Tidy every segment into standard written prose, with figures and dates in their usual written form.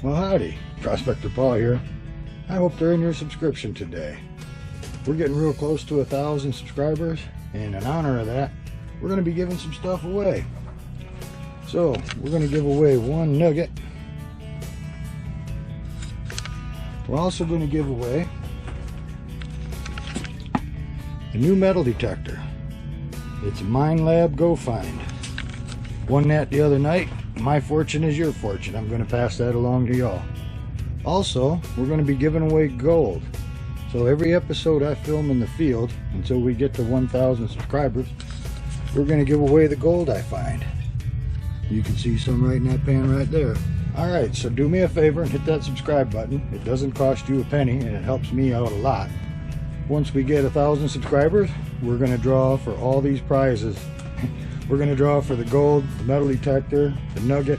Well, howdy, Prospector Paul here. I hope to earn your subscription today. We're getting real close to 1,000 subscribers, and in honor of that, we're going to be giving some stuff away. So, we're going to give away one nugget. We're also going to give away a new metal detector. It's a Mine Lab Go Find. Won that the other night. My fortune is your fortune. I'm going to pass that along to y'all. Also, we're going to be giving away gold. So every episode I film in the field until we get to 1,000 subscribers, we're going to give away the gold I find. You can see some right in that pan right there. Alright, so do me a favor and hit that subscribe button. It doesn't cost you a penny and it helps me out a lot. Once we get 1,000 subscribers, we're going to draw for all these prizes. We're going to draw for the gold, the metal detector, the nugget,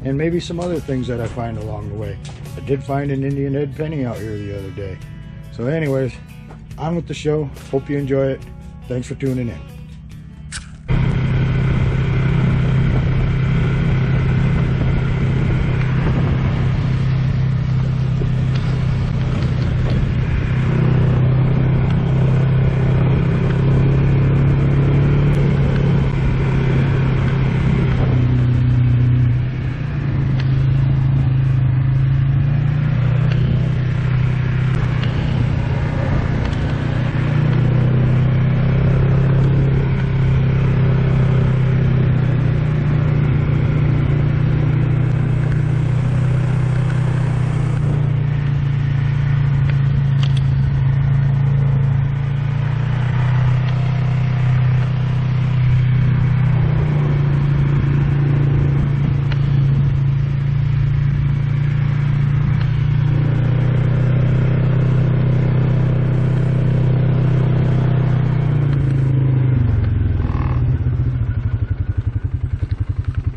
and maybe some other things that I find along the way. I did find an Indian head penny out here the other day. So anyways, on with the show. Hope you enjoy it. Thanks for tuning in.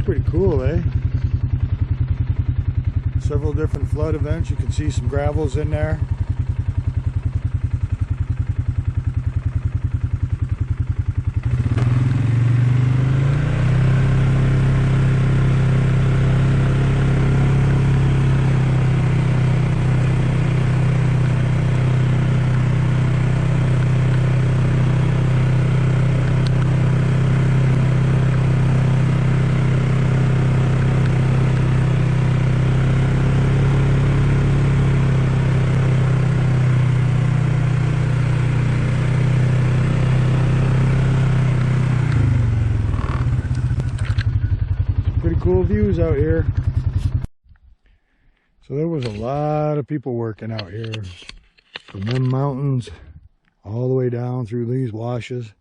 Pretty cool, eh? Several different flood events. You can see some gravels in there. Cool views out here. So there was a lot of people working out here from them mountains all the way down through these washes.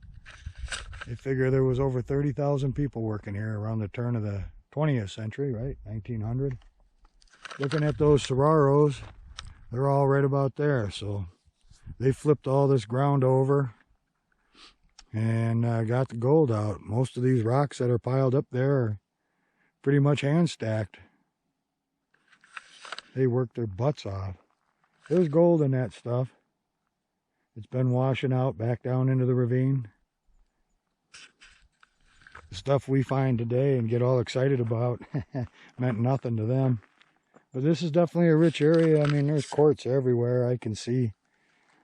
They figure there was over 30,000 people working here around the turn of the 20th century, right? 1900. Looking at those Serraros, they're all right about there. So they flipped all this ground over and got the gold out. Most of these rocks that are piled up there are pretty much hand stacked. They worked their butts off. There's gold in that stuff. It's been washing out back down into the ravine. The stuff we find today and get all excited about meant nothing to them. But this is definitely a rich area. I mean, there's quartz everywhere. I can see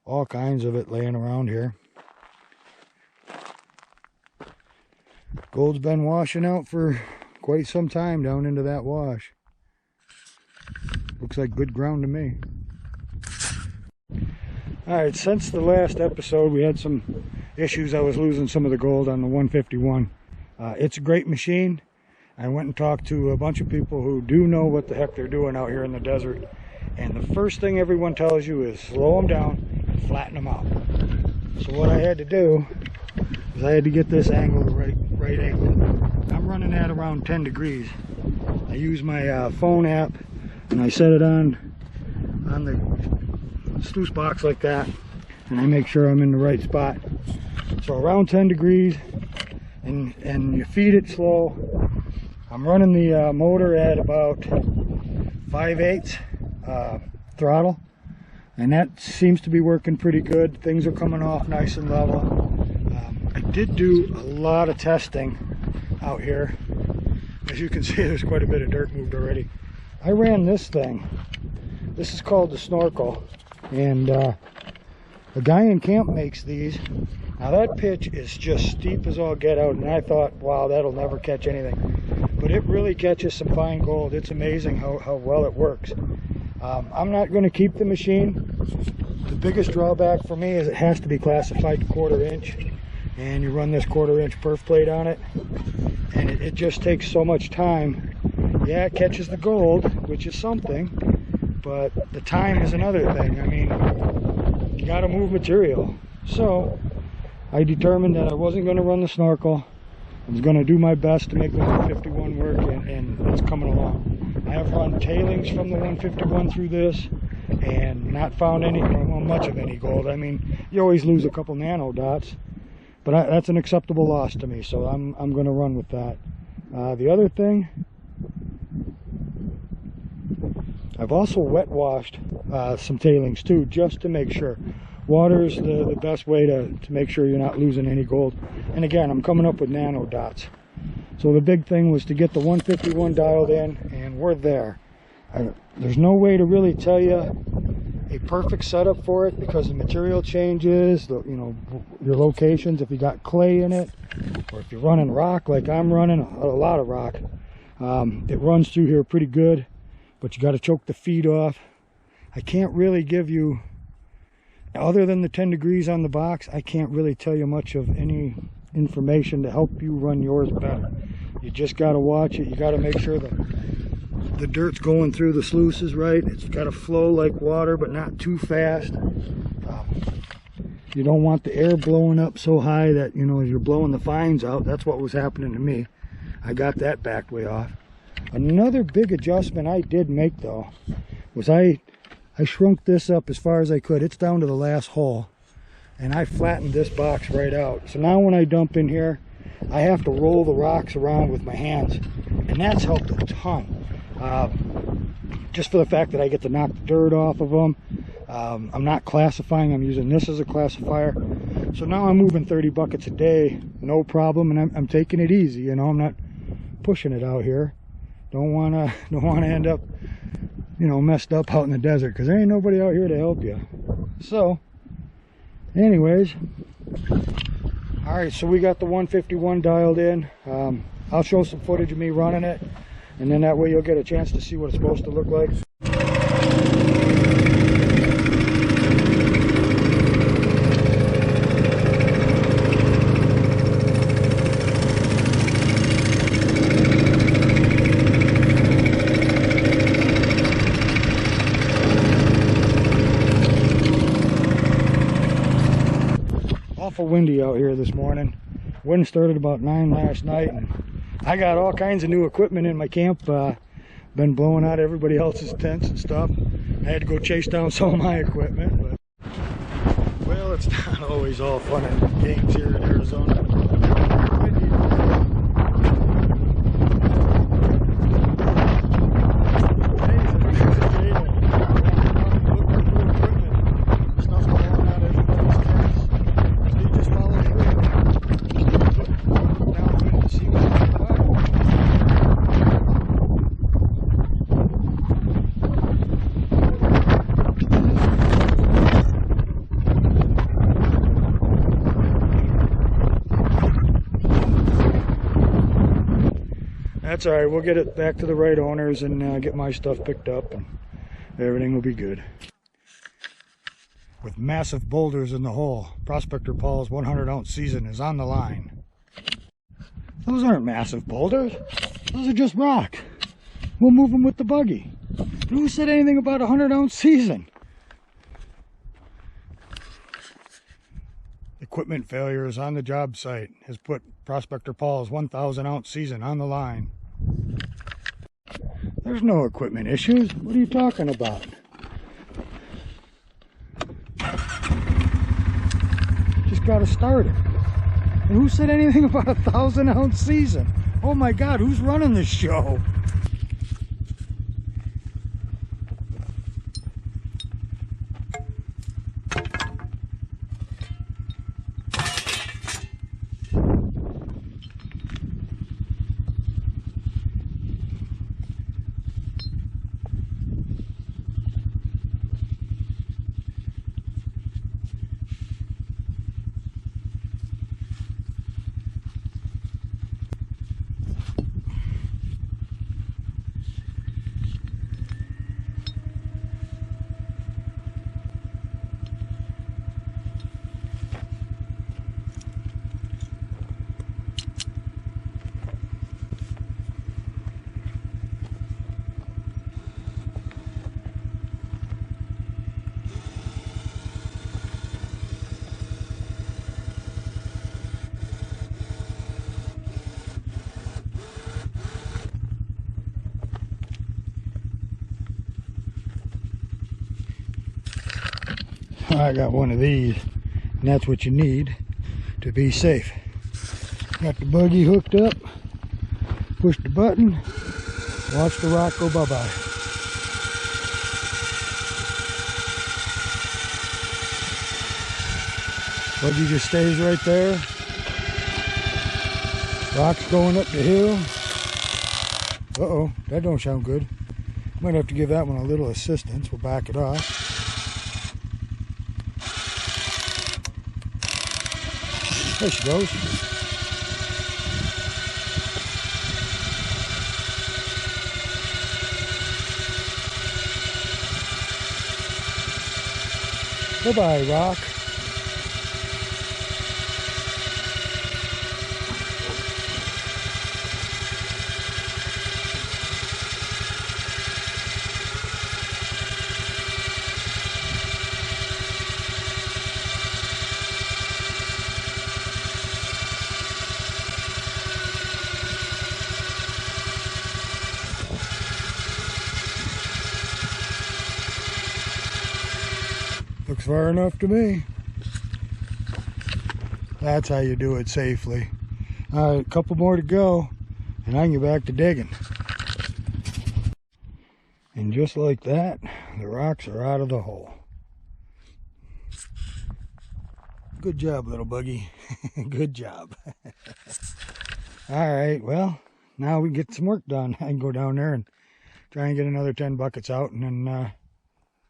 all kinds of it laying around here. Gold's been washing out for quite some time down into that wash. Looks like good ground to me. Alright, since the last episode we had some issues. I was losing some of the gold on the 151. It's a great machine. I went and talked to a bunch of people who do know what the heck they're doing out here in the desert, and the first thing everyone tells you is slow them down and flatten them out. So what I had to do is I had to get this angle the right angle. I'm running at around 10 degrees. I use my phone app and I set it on the sluice box like that, and I make sure I'm in the right spot. So around 10 degrees, and you feed it slow. I'm running the motor at about 5/8 throttle. and that seems to be working pretty good. Things are coming off nice and level. I did do a lot of testing out here. As you can see, there's quite a bit of dirt moved already. I ran this thing. This is called the Snorkel, and the guy in camp makes these. Now that pitch is just steep as all get out, and I thought, wow, that'll never catch anything. But it really catches some fine gold. It's amazing how well it works. I'm not going to keep the machine. The biggest drawback for me is it has to be classified to 1/4 inch, and you run this 1/4 inch perf plate on it, and it just takes so much time. Yeah, it catches the gold, which is something, but the time is another thing. I mean, you got to move material. So I determined that I wasn't going to run the Snorkel. I was going to do my best to make the 151 work, and it's coming along. I have run tailings from the 151 through this and not found any, well, much of any gold. I mean, you always lose a couple nano dots, but that's an acceptable loss to me, so I'm going to run with that. The other thing, I've also wet washed some tailings too, just to make sure. Water is the best way to make sure you're not losing any gold. And again, I'm coming up with nano dots. So the big thing was to get the 151 dialed in, and we're there. There's no way to really tell you a perfect setup for it, because the material changes, your locations, if you got clay in it, or if you're running rock like I'm running, a lot of rock. It runs through here pretty good, but you got to choke the feed off. I can't really give you, other than the 10 degrees on the box, I can't really tell you much of any information to help you run yours better. You just got to watch it. You got to make sure that the dirt's going through the sluices right. It's got to flow like water, but not too fast. You don't want the air blowing up so high that, as you're blowing the fines out. That's what was happening to me. I got that backed way off. Another big adjustment I did make, though, was I shrunk this up as far as I could. It's down to the last hole, and I flattened this box right out. So now when I dump in here, I have to roll the rocks around with my hands, and that's helped a ton. Just for the fact that I get to knock the dirt off of them. I'm not classifying, I'm using this as a classifier. So now I'm moving 30 buckets a day, no problem, and I'm taking it easy, I'm not pushing it out here. Don't wanna end up, messed up out in the desert, because there ain't nobody out here to help you. So anyways, all right, so we got the 151 dialed in. I'll show some footage of me running it, and then that way you'll get a chance to see what it's supposed to look like. Awful windy out here this morning. Wind started about 9 last night, and I got all kinds of new equipment in my camp. Been blowing out everybody else's tents and stuff. I had to go chase down some of my equipment, but well, it's not always all fun and games here in Arizona. That's all right. We'll get it back to the right owners and get my stuff picked up, and everything will be good. With massive boulders in the hole, Prospector Paul's 100-ounce season is on the line. Those aren't massive boulders. Those are just rock. We'll move them with the buggy. Who said anything about a 100-ounce season? Equipment failures on the job site has put Prospector Paul's 1,000-ounce season on the line. There's no equipment issues. What are you talking about? Just got to start it. And who said anything about a 1,000-ounce season? Oh my God, who's running this show? I got one of these, and that's what you need to be safe. Got the buggy hooked up, push the button, watch the rock go bye-bye. Buggy just stays right there. Rock's going up the hill. Uh-oh, that don't sound good. Might have to give that one a little assistance. We'll back it off. There she goes. Bye-bye, rock. Looks far enough to me. That's how you do it safely. All right, a couple more to go, and I can get back to digging. And just like that, the rocks are out of the hole. Good job, little buggy. Good job. All right, well, now we can get some work done. I can go down there and try and get another 10 buckets out, and then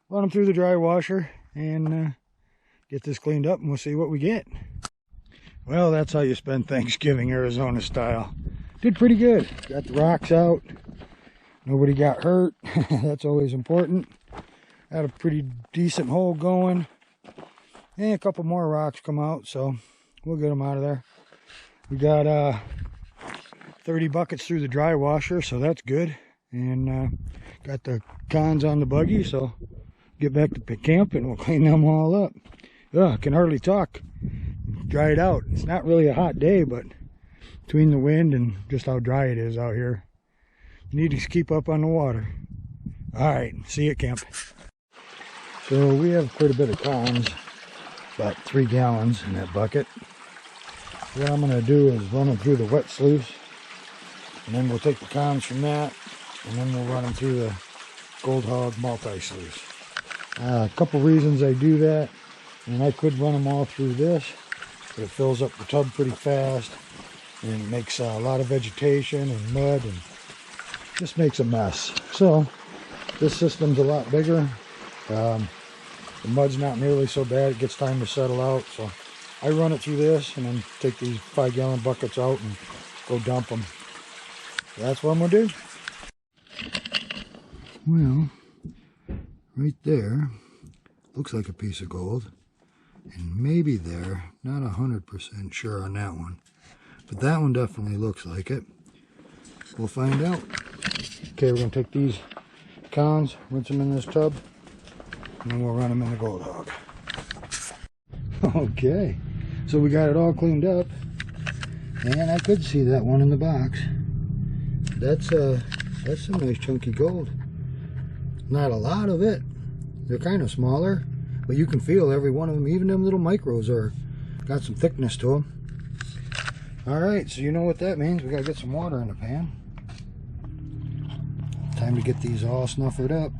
run them through the dry washer and get this cleaned up, and we'll see what we get. Well, that's how you spend Thanksgiving Arizona style. Did pretty good. Got the rocks out. Nobody got hurt. That's always important. Had a pretty decent hole going. And a couple more rocks come out, so we'll get them out of there. We got 30 buckets through the dry washer, so that's good. And got the cons on the buggy, so get back to camp and we'll clean them all up. I can hardly talk. Dry it out. It's not really a hot day, but between the wind and just how dry it is out here, you need to keep up on the water. All right, see you at camp. So we have quite a bit of cons, about 3 gallons in that bucket. What I'm going to do is run them through the wet sluice, and then we'll take the cons from that, and then we'll run them through the Gold Hog multi-sluice. A couple reasons I do that, and I could run them all through this, but it fills up the tub pretty fast, and it makes a lot of vegetation and mud, and just makes a mess. So this system's a lot bigger. The mud's not nearly so bad. It gets time to settle out, so I run it through this and then take these 5-gallon buckets out and go dump them. So that's what I'm gonna do. Well, right there looks like a piece of gold, and maybe there, not 100% sure on that one, but that one definitely looks like it. We'll find out. Okay, we're gonna take these cons, rinse them in this tub, and then we'll run them in the Gold Hog. Okay, so we got it all cleaned up, and I could see that one in the box. That's some nice chunky gold. Not a lot of it. They're kind of smaller, but you can feel every one of them. Even them little micros are got some thickness to them. All right, so you know what that means. We gotta get some water in the pan. Time to get these all snuffered up.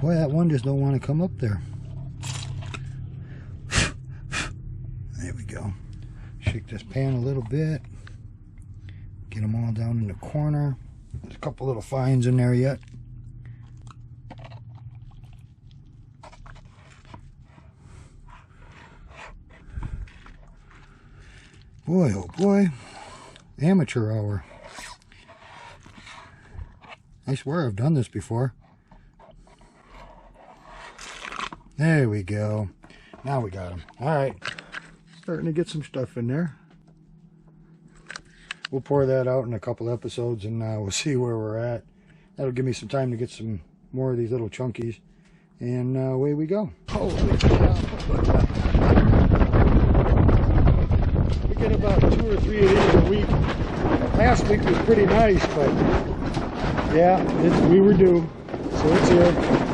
Boy, that one just don't want to come up there. There we go. Shake this pan a little bit. Get them all down in the corner. There's a couple little fines in there yet. Boy, oh boy. Amateur hour. I swear I've done this before. There we go. Now we got them. All right. Starting to get some stuff in there. We'll pour that out in a couple episodes, and we'll see where we're at. That'll give me some time to get some more of these little chunkies. And away we go. Holy cow. get about 2 or 3 of these a week. Last week was pretty nice, but yeah, we were due, so it's here.